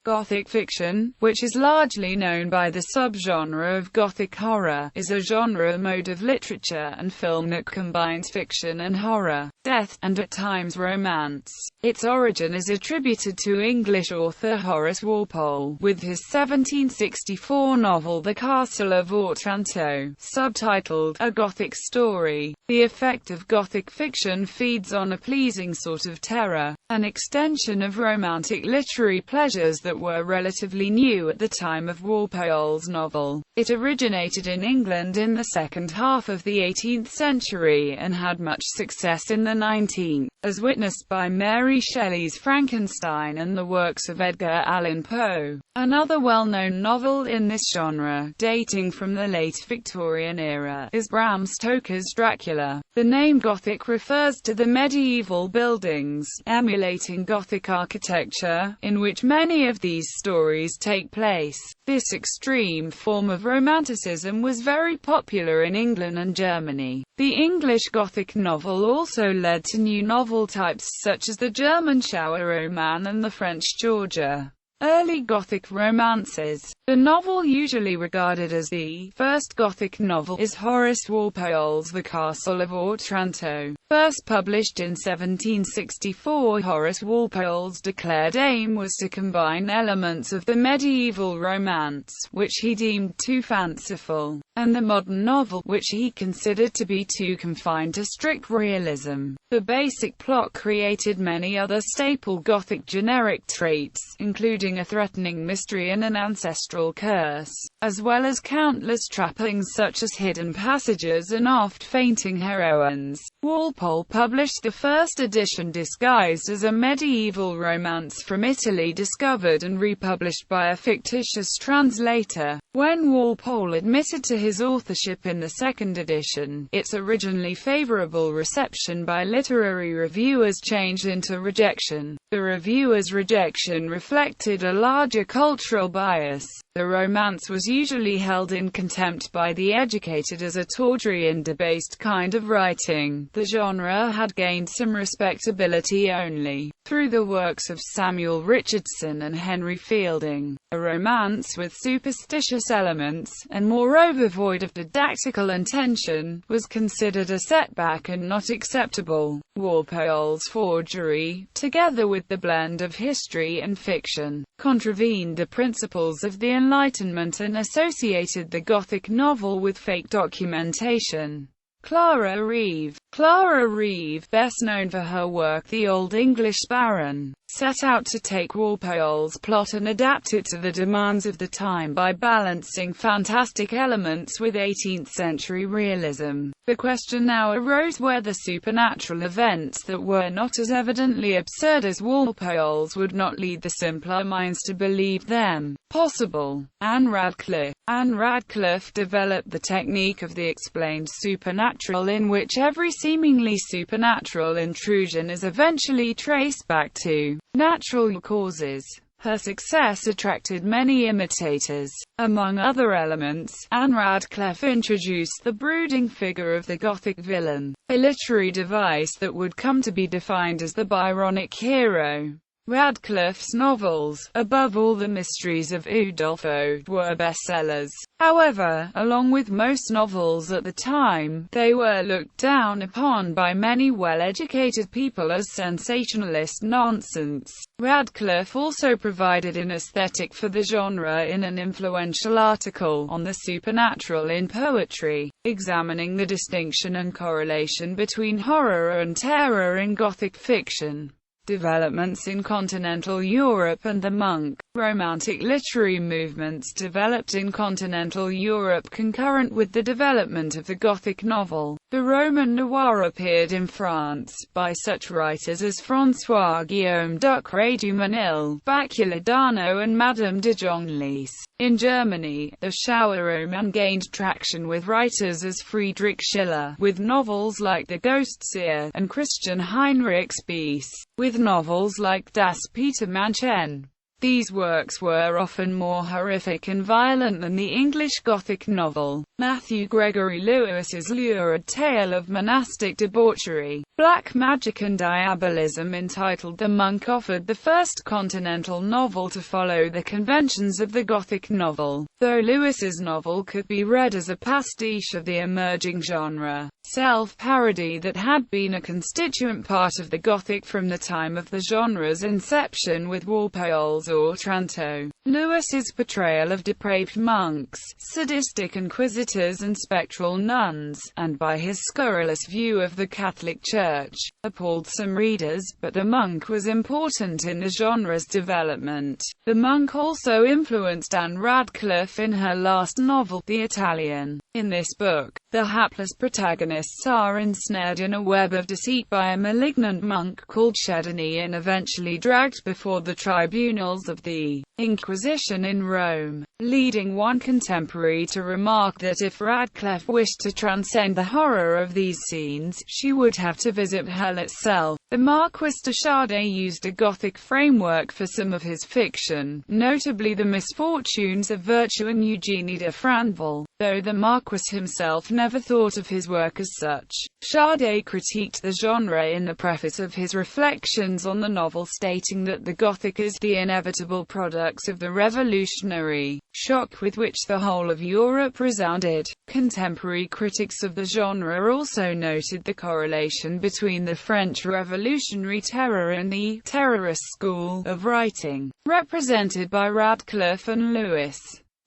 Gothic fiction, which is largely known by the subgenre of Gothic horror, is a genre mode of literature and film that combines fiction and horror, death, and at times romance. Its origin is attributed to English author Horace Walpole, with his 1764 novel The Castle of Otranto, subtitled A Gothic Story. The effect of Gothic fiction feeds on a pleasing sort of terror, an extension of romantic literary pleasures that were relatively new at the time of Walpole's novel. It originated in England in the second half of the 18th century and had much success in the 19th, as witnessed by Mary Shelley's Frankenstein and the works of Edgar Allan Poe. Another well-known novel in this genre, dating from the late Victorian era, is Bram Stoker's Dracula. The name Gothic refers to the medieval buildings, emulating Gothic architecture, in which many of these stories take place. This extreme form of Romanticism was very popular in England and Germany. The English Gothic novel also led to new novel types such as the German shower roman and the French Georgia. Early Gothic romances. The novel usually regarded as the first Gothic novel is Horace Walpole's The Castle of Otranto. First published in 1764, Horace Walpole's declared aim was to combine elements of the medieval romance, which he deemed too fanciful, and the modern novel, which he considered to be too confined to strict realism. The basic plot created many other staple Gothic generic traits, including a threatening mystery and an ancestral curse, as well as countless trappings such as hidden passages and oft-fainting heroines. Walpole published the first edition disguised as a medieval romance from Italy, discovered and republished by a fictitious translator. When Walpole admitted to his authorship in the second edition, its originally favorable reception by literary reviewers changed into rejection. The reviewers' rejection reflected a larger cultural bias. The romance was usually held in contempt by the educated as a tawdry and debased kind of writing. The genre had gained some respectability only through the works of Samuel Richardson and Henry Fielding. A romance with superstitious elements, and moreover void of didactical intention, was considered a setback and not acceptable. Walpole's forgery, together with the blend of history and fiction, contravened the principles of the Enlightenment and associated the Gothic novel with fake documentation. Klara Rieth. Klara Rieth, best known for her work The Old English Baron, set out to take Walpole's plot and adapt it to the demands of the time by balancing fantastic elements with 18th-century realism. The question now arose whether supernatural events that were not as evidently absurd as Walpole's would not lead the simpler minds to believe them possible. Anne Radcliffe developed the technique of the explained supernatural, in which every seemingly supernatural intrusion is eventually traced back to natural causes. Her success attracted many imitators. Among other elements, Anne Radcliffe introduced the brooding figure of the Gothic villain, a literary device that would come to be defined as the Byronic hero. Radcliffe's novels, above all The Mysteries of Udolpho, were bestsellers. However, along with most novels at the time, they were looked down upon by many well-educated people as sensationalist nonsense. Radcliffe also provided an aesthetic for the genre in an influential article on the supernatural in poetry, examining the distinction and correlation between horror and terror in Gothic fiction. Developments in continental Europe and the monk, romantic literary movements developed in continental Europe concurrent with the development of the Gothic novel. The Roman noir appeared in France, by such writers as François-Guillaume Ducret du Mesnil, Bacula d'Arnaud and Madame de Genlis. In Germany, the shower roman gained traction with writers as Friedrich Schiller, with novels like The Ghostseer, and Christian Heinrich Spiess, with novels like Das Petermannchen. These works were often more horrific and violent than the English Gothic novel. Matthew Gregory Lewis's lurid tale of monastic debauchery, black magic and diabolism entitled The Monk offered the first continental novel to follow the conventions of the Gothic novel, though Lewis's novel could be read as a pastiche of the emerging genre. Self-parody that had been a constituent part of the Gothic from the time of the genre's inception with Walpole's Otranto. Lewis's portrayal of depraved monks, sadistic inquisitors and spectral nuns, and by his scurrilous view of the Catholic Church, appalled some readers, but the monk was important in the genre's development. The monk also influenced Anne Radcliffe in her last novel, The Italian. In this book, the hapless protagonists are ensnared in a web of deceit by a malignant monk called Shelley and eventually dragged before the tribunals of the Inquisition in Rome, leading one contemporary to remark that if Radcliffe wished to transcend the horror of these scenes, she would have to visit hell itself. The Marquis de Sade used a Gothic framework for some of his fiction, notably The Misfortunes of Virtue and Eugenie de Franville, though the Marquis himself never thought of his work as such. Sade critiqued the genre in the preface of his reflections on the novel, stating that the Gothic is the inevitable products of the revolutionary shock with which the whole of Europe resounded. Contemporary critics of the genre also noted the correlation between the French Revolutionary Terror and the terrorist school of writing, represented by Radcliffe and Lewis.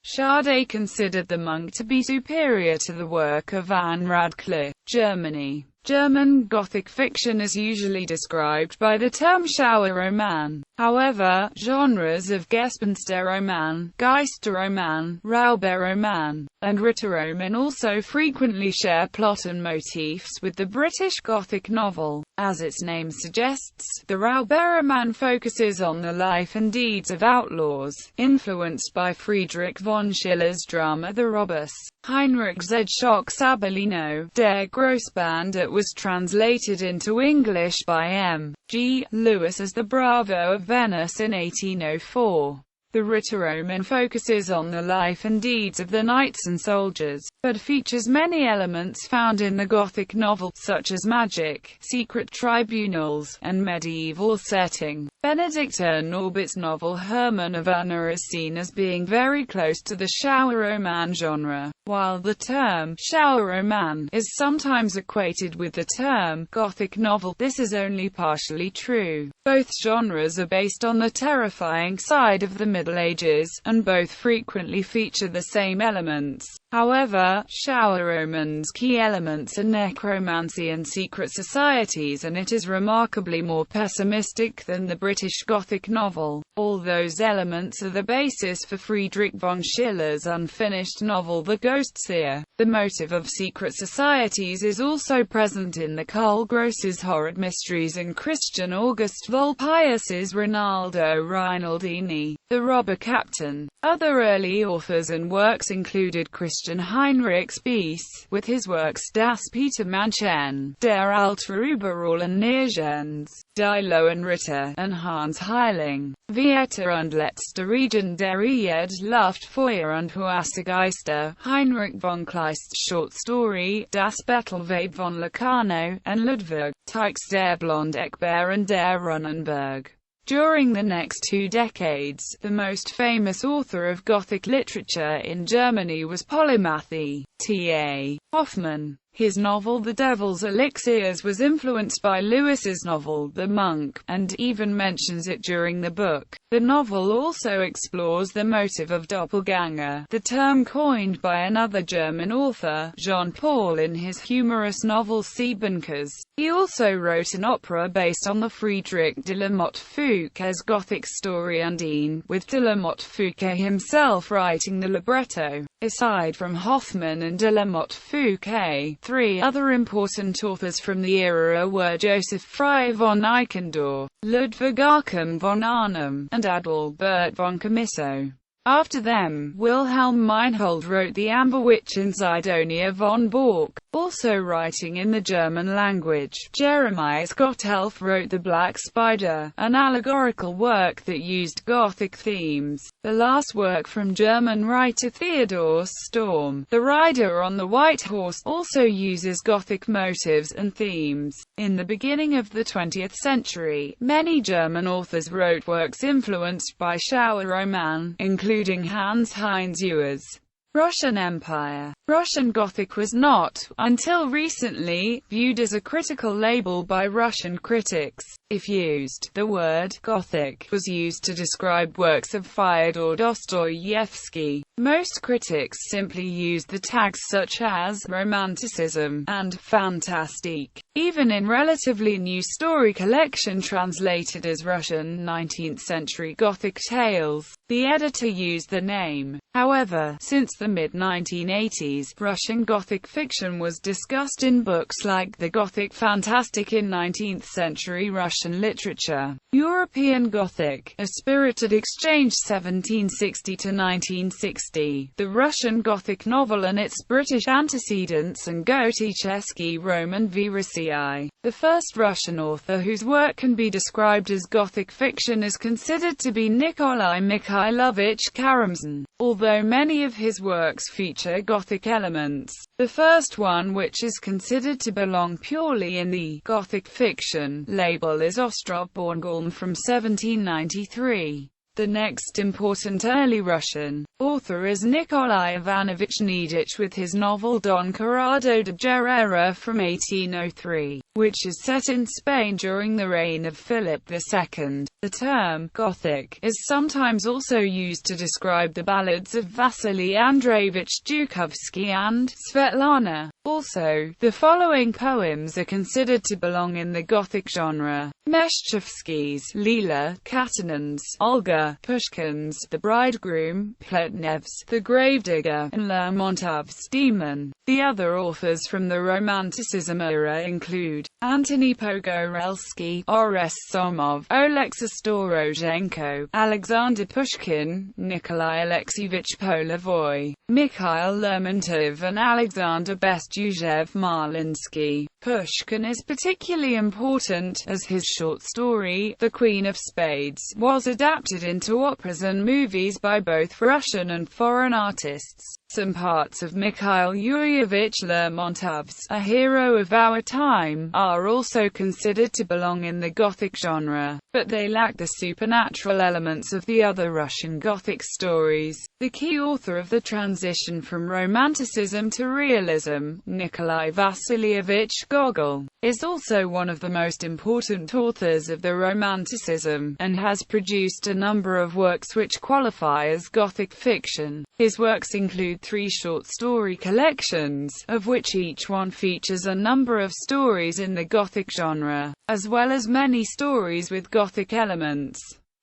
Sade considered The Monk to be superior to the work of Anne Radcliffe. Germany. German Gothic fiction is usually described by the term Schauerroman. However, genres of Gespensterroman, Geisterroman, Rauberoman, and Ritterroman also frequently share plot and motifs with the British Gothic novel. As its name suggests, the Rauberoman focuses on the life and deeds of outlaws, influenced by Friedrich von Schiller's drama The Robbers. Heinrich Zschock's Abellino, Der Grossbandit was translated into English by M. G. Lewis as The Bravo of Venice in 1804. The Ritterroman focuses on the life and deeds of the knights and soldiers, but features many elements found in the Gothic novel, such as magic, secret tribunals, and medieval setting. Benedicta Norbert's novel Hermann of Unna is seen as being very close to the Schauerroman genre. While the term Schauerroman is sometimes equated with the term Gothic novel, this is only partially true. Both genres are based on the terrifying side of the Middle Ages, and both frequently feature the same elements. However, Schauerroman's key elements are necromancy and secret societies, and it is remarkably more pessimistic than the British Gothic novel. All those elements are the basis for Friedrich von Schiller's unfinished novel The Ghost Seer. The motive of secret societies is also present in the Karl Gross's horrid mysteries and Christian August Vulpius's Rinaldo Rinaldini, The Robber Captain. Other early authors and works included Christian Heinrich Spiess, with his works Das Petermannchen, Der alte Überall and Nirgends, Die Lohenritter, and Hans Heiling. Vieta und letzte Regen der Erde, Luft, Feuer und Wassergeister, Heinrich von Kleist's short story, Das Bettelweib von Locarno, and Ludwig Teich's Der blonde Eckbär and Der Runnenberg. During the next 2 decades, the most famous author of Gothic literature in Germany was Polymathy T.A. Hoffmann. His novel The Devil's Elixirs was influenced by Lewis's novel The Monk, and even mentions it during the book. The novel also explores the motive of doppelganger, the term coined by another German author, Jean Paul, in his humorous novel Siebenkees. He also wrote an opera based on the Friedrich de la Motte Fouqué's Gothic story Undine, with de la Motte Fouqué himself writing the libretto. Aside from Hoffmann and de la Motte Fouqué, 3 other important authors from the era were Joseph Frey von Eichendorff, Ludwig Achim von Arnim, and Adalbert von Chamisso. After them, Wilhelm Meinhold wrote The Amber Witch and Sidonia von Bork. also writing in the German language. Jeremias Gotthelf wrote The Black Spider, an allegorical work that used Gothic themes. The last work from German writer Theodor Storm, The Rider on the White Horse, also uses Gothic motives and themes. In the beginning of the 20th century, many German authors wrote works influenced by shower roman, including Hans Heinz Ewers' Russian Empire. Russian Gothic was not, until recently, viewed as a critical label by Russian critics. If used, the word Gothic was used to describe works of Fyodor Dostoevsky. Most critics simply used the tags such as Romanticism and Fantastique. Even in relatively new story collection translated as Russian 19th-century Gothic tales, the editor used the name. However, since the mid-1980s, Russian Gothic fiction was discussed in books like The Gothic Fantastic in 19th-century Russian literature, European Gothic, A Spirited Exchange 1760 to 1960, The Russian Gothic Novel and its British Antecedents, and Goticheski Roman v. Rusii. The first Russian author whose work can be described as Gothic fiction is considered to be Nikolai Mikhailovich Karamzin, although many of his works feature Gothic elements. The first one, which is considered to belong purely in the Gothic fiction label, is Ostrobornholm from 1793. The next important early Russian author is Nikolai Ivanovich Nedich with his novel Don Corrado de Guerrera from 1803, which is set in Spain during the reign of Philip II. The term Gothic is sometimes also used to describe the ballads of Vasily Andreevich Zhukovsky and Svetlana. Also, the following poems are considered to belong in the Gothic genre: Meshchevsky's Leela, Katinins, Olga, Pushkin's The Bridegroom, Pletnev's The Gravedigger, and Lermontov's Demon. The other authors from the Romanticism era include Antony Pogorelsky, Orest Somov, Oleksy Storozhenko, Alexander Pushkin, Nikolai Alexeyevich Polivoy, Mikhail Lermontov, and Alexander Bestujev Marlinsky. Pushkin is particularly important, as his short story, The Queen of Spades, was adapted into operas and movies by both Russian and foreign artists. Some parts of Mikhail Yuryevich Lermontov's A Hero of Our Time are also considered to belong in the Gothic genre, but they lack the supernatural elements of the other Russian Gothic stories. The key author of the transition from Romanticism to realism, Nikolai Vasilievich Gogol, is also one of the most important authors of the Romanticism, and has produced a number of works which qualify as Gothic fiction. His works include 3 short story collections, of which each one features a number of stories in the Gothic genre, as well as many stories with Gothic elements.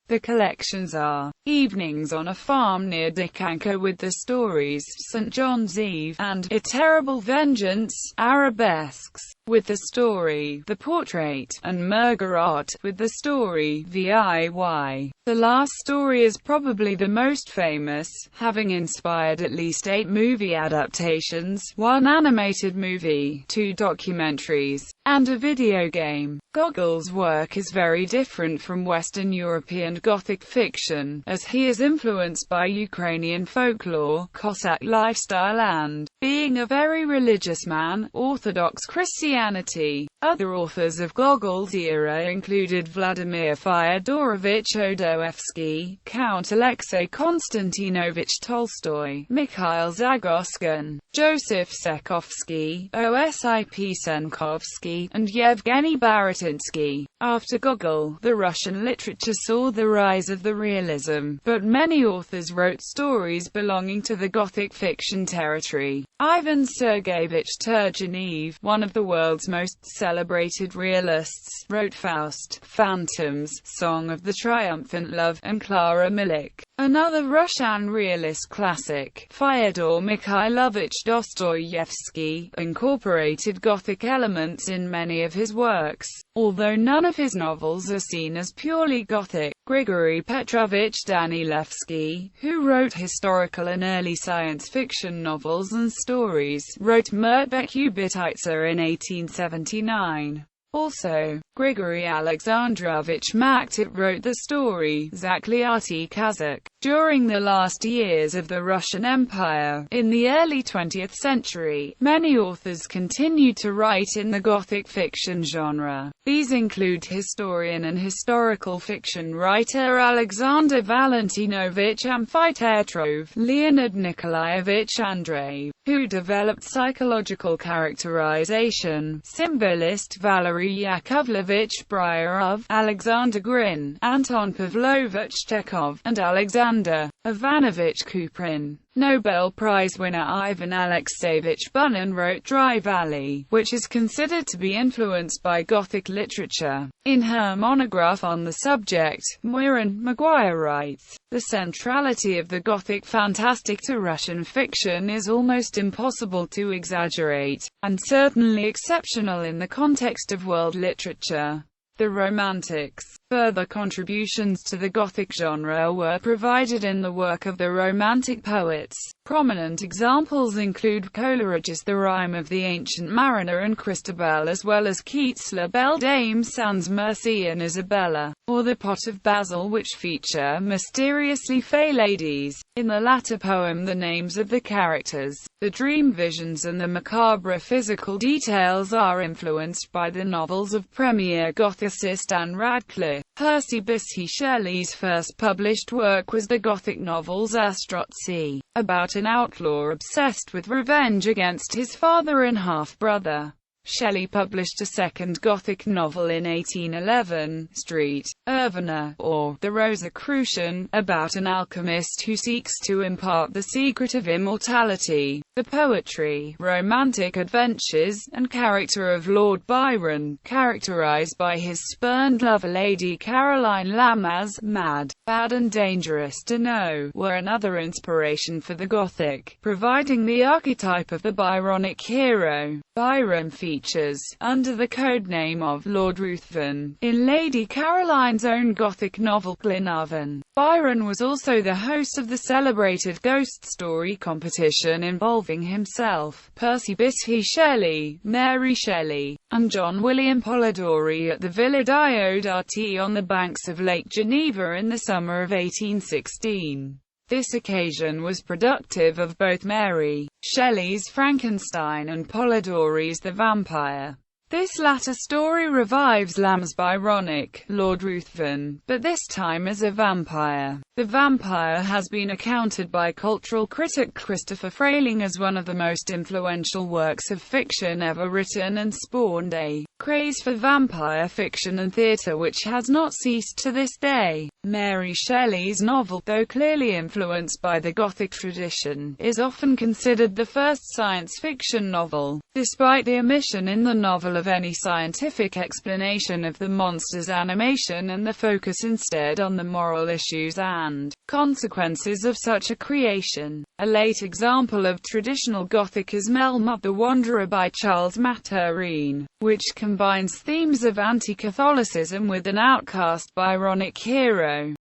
The collections are Evenings on a Farm near Dikanka with the stories St. John's Eve and A Terrible Vengeance, Arabesques with the story The Portrait, and Murgerot with the story VIY. The last story is probably the most famous, having inspired at least 8 movie adaptations, 1 animated movie, 2 documentaries, and a video game. Gogol's work is very different from Western European Gothic fiction, as he is influenced by Ukrainian folklore, Cossack lifestyle and, being a very religious man, Orthodox Christianity. Other authors of Gogol's era included Vladimir Fyodorovich Odoevsky, Count Alexei Konstantinovich Tolstoy, Mikhail Zagoskin, Joseph Sekovsky, Osip Senkovsky, and Yevgeny Baratinsky. After Gogol, the Russian literature saw the rise of the realism, but many authors wrote stories belonging to the Gothic fiction territory. Ivan Sergeyevich Turgenev, one of the world's most celebrated realists, wrote Faust, Phantoms, Song of the Triumphant Love, and Clara Milik. Another Russian realist classic, Fyodor Mikhailovich Dostoevsky, incorporated Gothic elements in many of his works, although none of his novels are seen as purely Gothic. Grigory Petrovich Danilevsky, who wrote historical and early science fiction novels and stories, wrote Mrtvekubitica in 1879. Also, Grigory Alexandrovich Makhtit wrote the story Zakliatý Kazakh. During the last years of the Russian Empire, in the early 20th century, many authors continued to write in the Gothic fiction genre. These include historian and historical fiction writer Alexander Valentinovich Amphiteatrov, Leonid Nikolaevich Andreev, who developed psychological characterization, symbolist Valery Yakovlevich Bryarov, Alexander Grin, Anton Pavlovich Chekhov, and Alexander Ivanovich Kuprin. Nobel Prize winner Ivan Alexeyevich Bunin wrote Dry Valley, which is considered to be influenced by Gothic literature. In her monograph on the subject, Muirin Maguire writes, "The centrality of the Gothic fantastic to Russian fiction is almost impossible to exaggerate, and certainly exceptional in the context of world literature." The Romantics. Further contributions to the Gothic genre were provided in the work of the Romantic poets. Prominent examples include Coleridge's The Rime of the Ancient Mariner and Christabel, as well as Keats' La Belle Dame sans Merci and Isabella, or The Pot of Basil, which feature mysteriously fey ladies. In the latter poem, the names of the characters, the dream visions and the macabre physical details are influenced by the novels of premier Gothicist Anne Radcliffe. Percy Bysshe Shelley's first published work was the Gothic novels Astrozzi, about an outlaw obsessed with revenge against his father and half-brother. Shelley published a second Gothic novel in 1811, Street Urvina, or The Rosicrucian, about an alchemist who seeks to impart the secret of immortality. The poetry, romantic adventures, and character of Lord Byron, characterized by his spurned lover Lady Caroline Lamb as mad, bad and dangerous to know, were another inspiration for the Gothic, providing the archetype of the Byronic hero. Byron features, under the codename of Lord Ruthven, in Lady Caroline's own Gothic novel Glenarvan. Byron was also the host of the celebrated ghost story competition involving himself, Percy Bysshe Shelley, Mary Shelley, and John William Polidori at the Villa Diodati on the banks of Lake Geneva in the summer of 1816. This occasion was productive of both Mary Shelley's Frankenstein and Polidori's The Vampire. This latter story revives Lamb's Byronic Lord Ruthven, but this time as a vampire. The Vampire has been accounted by cultural critic Christopher Frayling as one of the most influential works of fiction ever written and spawned a craze for vampire fiction and theatre which has not ceased to this day. Mary Shelley's novel, though clearly influenced by the Gothic tradition, is often considered the first science fiction novel, despite the omission in the novel of any scientific explanation of the monster's animation and the focus instead on the moral issues and consequences of such a creation. A late example of traditional Gothic is Melmoth the Wanderer by Charles Maturin, which combines themes of anti-Catholicism with an outcast Byronic hero.